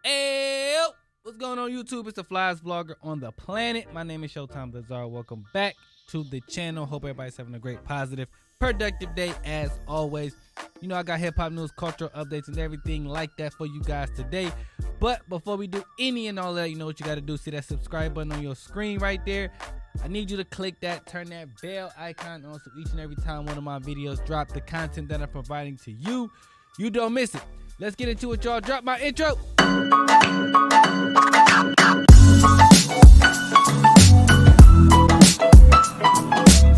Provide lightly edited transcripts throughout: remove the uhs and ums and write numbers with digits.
Hey, what's going on YouTube? It's the flyest vlogger on the planet. My name is Showtime Lazar. Welcome back to the channel. Hope everybody's having a great, positive, productive day as always. You know I got hip-hop news, cultural updates, and everything like that for you guys today. But before we do any and all that, you know what you got to do. See that subscribe button on your screen right there. I need you to click that, turn that bell icon on so each and every time one of my videos drop, the content that I'm providing to you, you don't miss it. Let's get into it, y'all. Drop my intro.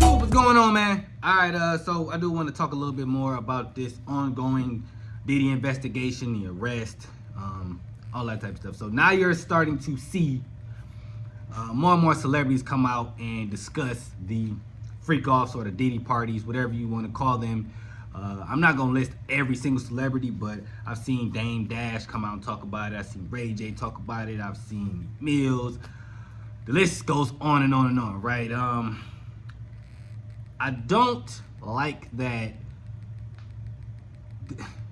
What's going on, man? All right, so I do want to talk a little bit more about this ongoing Diddy investigation, the arrest, all that type of stuff. So now you're starting to see more and more celebrities come out and discuss the freak-offs or the Diddy parties, whatever you want to call them. I'm not going to list every single celebrity, but I've seen Dame Dash come out and talk about it. I've seen Ray J talk about it. I've seen Mills. The list goes on and on and on, right? I don't like that.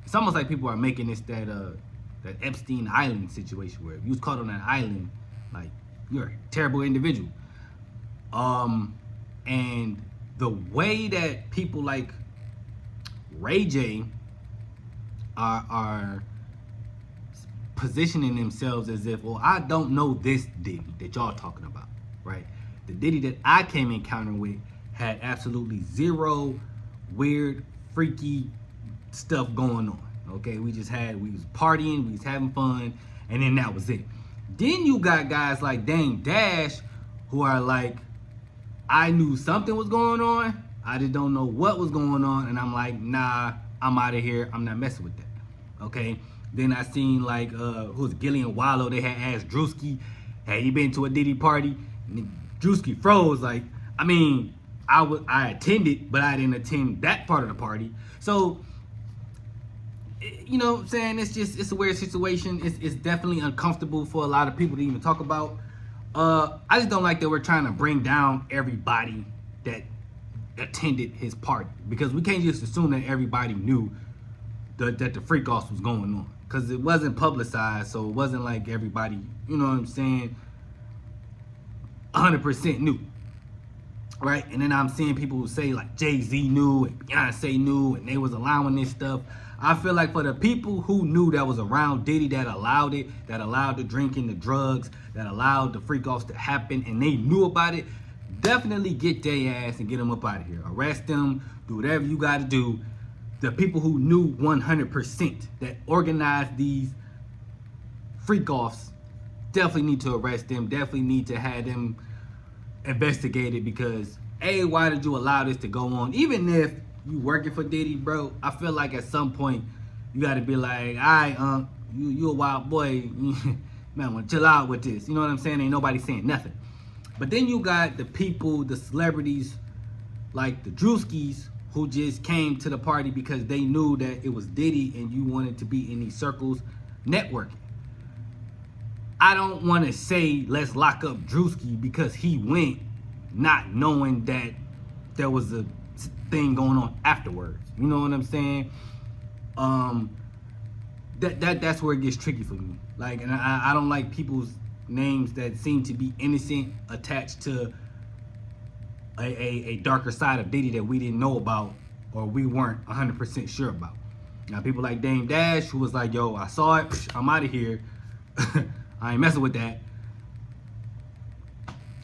It's almost like people are making this that Epstein Island situation where if you was caught on that island, like, you're a terrible individual. And the way that people like Ray J are positioning themselves as if, well, I don't know this Diddy that y'all talking about, right? The Diddy that I came in encounter with had absolutely zero weird, freaky stuff going on. Okay, we was partying, we was having fun, and then that was it. Then you got guys like Dame Dash who are like, I knew something was going on, I just don't know what was going on, and I'm like, nah, I'm out of here. I'm not messing with that. Okay. Then I seen like who's Gillian Wallow. They had asked Drewski, had he been to a Diddy party? And Drewski froze. Like, I mean, I attended, but I didn't attend that part of the party. So, you know what I'm saying? It's a weird situation. It's definitely uncomfortable for a lot of people to even talk about. I just don't like that we're trying to bring down everybody that attended his party, because we can't just assume that everybody knew that the freak-offs was going on, because it wasn't publicized. So it wasn't like everybody, you know what I'm saying, 100% knew, right? And then I'm seeing people who say like Jay-Z knew and Beyonce knew and they was allowing this stuff. I feel like for the people who knew that was around Diddy, that allowed it, that allowed the drinking, the drugs, that allowed the freak-offs to happen, and they knew about it, definitely get their ass and get them up out of here. Arrest them, do whatever you got to do. The people who knew 100% that organized these freak-offs, definitely need to arrest them, definitely need to have them investigated, because A, why did you allow this to go on? Even if you working for Diddy, bro, I feel like at some point you got to be like, all right, you a wild boy, man, want to chill out with this. You know what I'm saying? Ain't nobody saying nothing. But then you got the people, the celebrities, like the Drewskis, who just came to the party because they knew that it was Diddy and you wanted to be in these circles networking. I don't want to say let's lock up Drewski because he went not knowing that there was a thing going on afterwards. You know what I'm saying? That's where it gets tricky for me. Like, and I don't like people's names that seem to be innocent attached to a darker side of Diddy that we didn't know about or we weren't 100% sure about. Now, people like Dame Dash, who was like, yo, I saw it, I'm out of here. I ain't messing with that.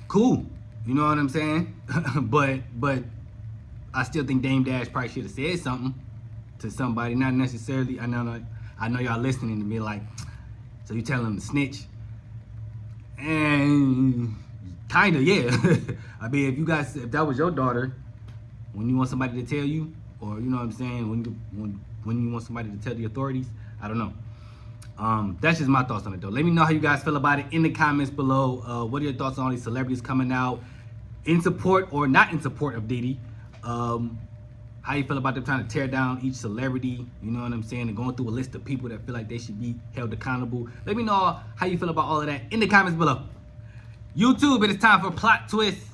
Cool. You know what I'm saying? but I still think Dame Dash probably should have said something to somebody. Not necessarily, I know y'all listening to me like, so you telling him to snitch? And kind of, yeah. I mean, if that was your daughter, when you want somebody to tell you, or you know what I'm saying, when you want somebody to tell the authorities, I don't know. That's just my thoughts on it, though. Let me know how you guys feel about it in the comments below. What are your thoughts on all these celebrities coming out in support or not in support of Diddy? How you feel about them trying to tear down each celebrity, you know what I'm saying, and going through a list of people that feel like they should be held accountable. Let me know how you feel about all of that in the comments below. YouTube, it is time for Plot Twist.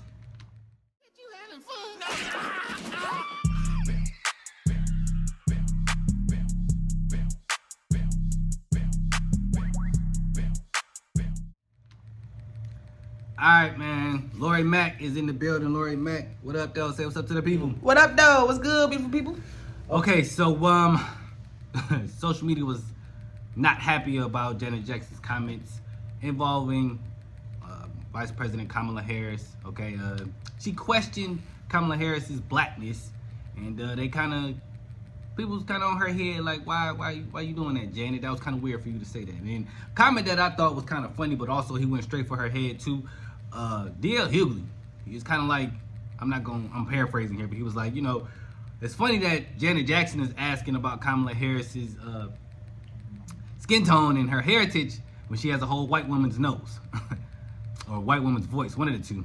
All right, man. Lori Mack is in the building. Lori Mack, what up, though? Say what's up to the people. What up, though? What's good, beautiful people? Okay, so social media was not happy about Janet Jackson's comments involving Vice President Kamala Harris. Okay, she questioned Kamala Harris's blackness, and they people was kind of on her head like, why you doing that, Janet? That was kind of weird for you to say that. And comment that I thought was kind of funny, but also he went straight for her head too. D.L. Hughley, he was kind of like, I'm paraphrasing here, but he was like, it's funny that Janet Jackson is asking about Kamala Harris's skin tone and her heritage when she has a whole white woman's nose or white woman's voice, one of the two.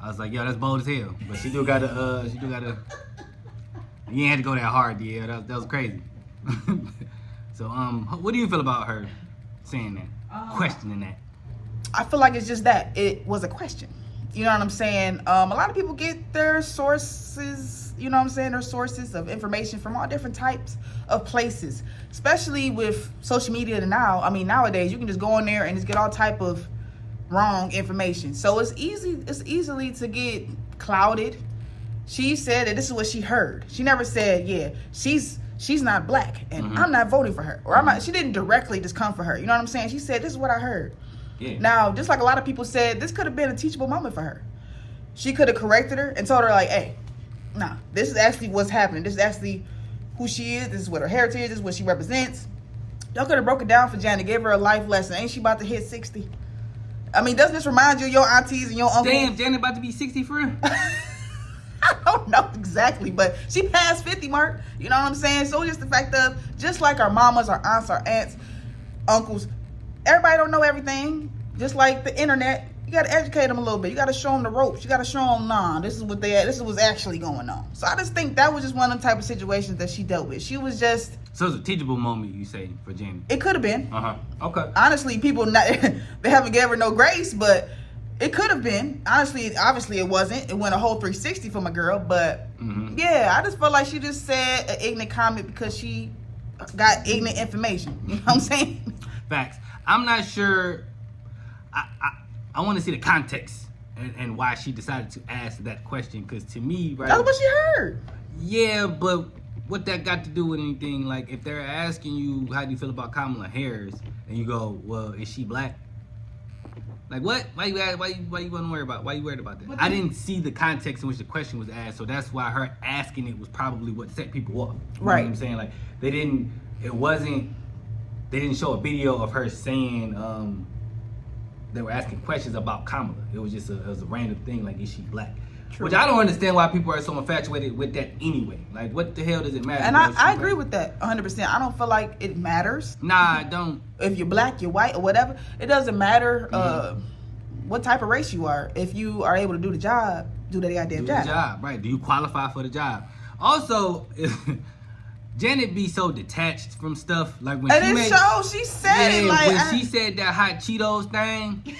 I was like, yo, that's bold as hell, but she still gotta. You ain't had to go that hard, yeah. That was crazy. So, what do you feel about her saying that, questioning that? I feel like it's just that it was a question. You know what I'm saying? A lot of people get their sources, their sources of information from all different types of places, especially with social media now. I mean, nowadays you can just go on there and just get all type of wrong information. So it's easily to get clouded. She said that this is what she heard. She never said, yeah, she's not black and I'm not voting for her. Or she didn't directly just come for her. You know what I'm saying? She said, this is what I heard. Yeah. Now, just like a lot of people said, this could have been a teachable moment for her. She could have corrected her and told her like, hey, nah, this is actually what's happening. This is actually who she is. This is what her heritage is. This is what she represents. Y'all could have broke it down for Janet, gave her a life lesson. Ain't she about to hit 60? I mean, doesn't this remind you of your aunties and your uncles? Damn, Janet about to be 60 for real? I don't know exactly, but she passed 50 mark. You know what I'm saying? So just the fact of, just like our mamas, our aunts, our aunts, uncles, everybody don't know everything. Just like the internet, you got to educate them a little bit. You got to show them the ropes. You got to show them, this is what's actually going on. So I just think that was just one of them type of situations that she dealt with. She was just... So it's a teachable moment, you say, for Janet? It could have been. Okay. Honestly, people, they haven't given her no grace, but it could have been. Honestly, obviously it wasn't. It went a whole 360 for my girl, but yeah, I just felt like she just said an ignorant comment because she got ignorant information. You know what I'm saying? Facts. I'm not sure. I want to see the context and why she decided to ask that question, because to me, right? That's what she heard. Yeah, but what that got to do with anything? Like, if they're asking you, how do you feel about Kamala Harris? And you go, well, is she black? Like, what? Why you wasn't worried about? Why you worried about that? I didn't see the context in which the question was asked, so that's why her asking it was probably what set people off. You know what I'm saying? Like, they didn't show a video of her saying they were asking questions about Kamala. It was just a random thing, like, is she black? True. Which I don't understand why people are so infatuated with that anyway. Like, what the hell does it matter? And I agree with that 100%. I don't feel like it matters. Nah, I don't. If you're black, you're white, or whatever, it doesn't matter what type of race you are. If you are able to do the job, do the goddamn job. Do the job, right. Do you qualify for the job? Also, Janet be so detached from stuff. Like when she said it like... When she said that hot Cheetos thing...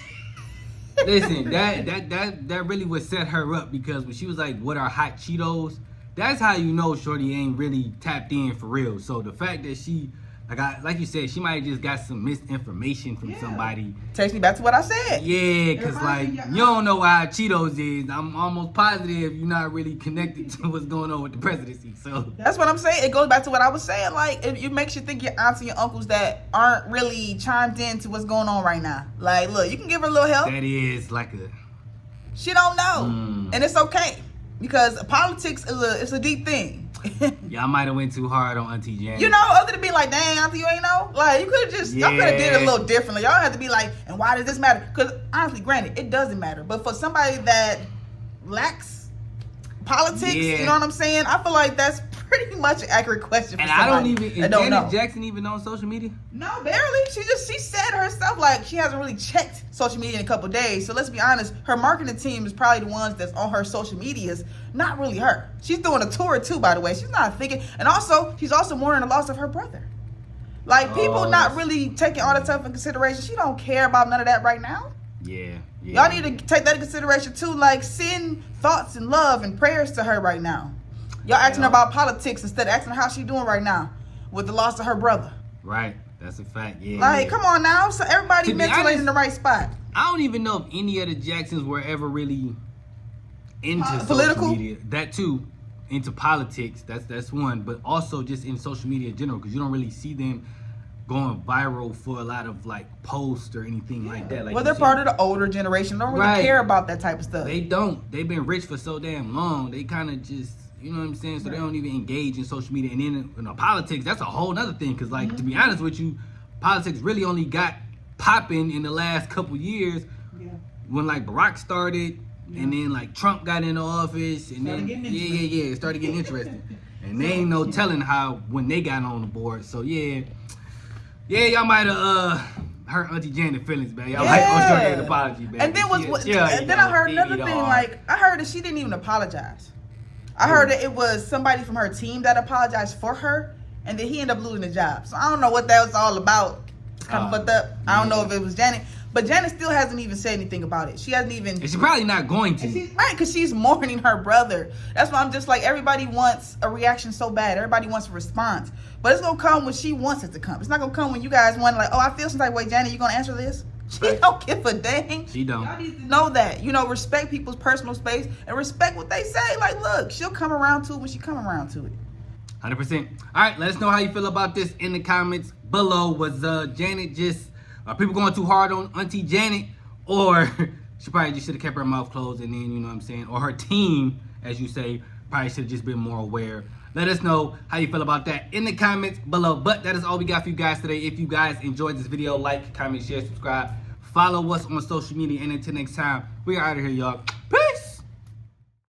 Listen, that really would set her up, because when she was like, what are hot Cheetos? That's how you know shorty ain't really tapped in for real. So the fact that she, like you said, she might have just got some misinformation from somebody. Takes me back to what I said. Yeah, because like, you don't know what hot Cheetos is. I'm almost positive you're not really connected to what's going on with the presidency. So that's what I'm saying. It goes back to what I was saying. Like, it makes you think your aunts and your uncles that aren't really chimed into what's going on right now. Like, look, you can give her a little help. That is like she don't know. And it's okay. Because politics is a deep thing. Y'all might have went too hard on Auntie Janet. Other than be like, dang, Auntie, you ain't know? Like, you could have just, y'all could have did it a little differently. Y'all have to be like, and why does this matter? Because honestly, granted, it doesn't matter. But for somebody that lacks politics, you know what I'm saying? I feel like that's pretty much an accurate question for and somebody. I don't even, is Janet Jackson even on social media? No, barely. She said herself, like, she hasn't really checked social media in a couple days. So let's be honest, her marketing team is probably the ones that's on her social medias, not really her. She's doing a tour too, by the way. She's not thinking, and also, she's also mourning the loss of her brother. Like, people not really taking all that stuff in consideration. She don't care about none of that right now. Yeah. Y'all need to take that in consideration too. Like, send thoughts and love and prayers to her right now. Y'all asking her about politics instead of asking her how she doing right now with the loss of her brother. Right. That's a fact. Yeah. Like, come on now. So everybody To be mentally honest, in the right spot. I don't even know if any of the Jacksons were ever really into Political? social media. That too, into politics. That's one, but also just in social media in general, because you don't really see them going viral for a lot of like posts or anything like that. Like, Well, they're part of the older generation. Don't really Right. care about that type of stuff. They don't. They've been rich for so damn long. They kind of just, you know what I'm saying? So they don't even engage in social media. And then, you know, politics, that's a whole nother thing. Because, like, to be honest with you, politics really only got popping in the last couple years when, like, Barack started. And then, like, Trump got into office. And then, it started getting interesting. And they ain't no telling how, when they got on the board. So, yeah, y'all might have, hurt Auntie Janet feelings, man. Y'all might owe her an apology, man. And then I heard another thing. Like, I heard that she didn't even apologize. I heard that it was somebody from her team that apologized for her, and then he ended up losing the job. So I don't know what that was all about. It's kind of fucked up. I don't know if it was Janet, but Janet still hasn't even said anything about it. She hasn't even. And she's probably not going to. Right, because she's mourning her brother. That's why I'm just like, everybody wants a reaction so bad. Everybody wants a response. But it's going to come when she wants it to come. It's not going to come when you guys want, like, oh, I feel some type of way. Janet, you going to answer this? She don't give a dang. She don't. Y'all need to know that. You know, respect people's personal space and respect what they say. Like, look, she'll come around to it when she come around to it. 100%. All right, let us know how you feel about this in the comments below. Was Janet just, are people going too hard on Auntie Janet? Or she probably just should have kept her mouth closed, and then, you know what I'm saying? Or her team, as you say, probably should have just been more aware. Let us know how you feel about that in the comments below. But that is all we got for you guys today. If you guys enjoyed this video, like, comment, share, subscribe. Follow us on social media. And until next time, we are out of here, y'all.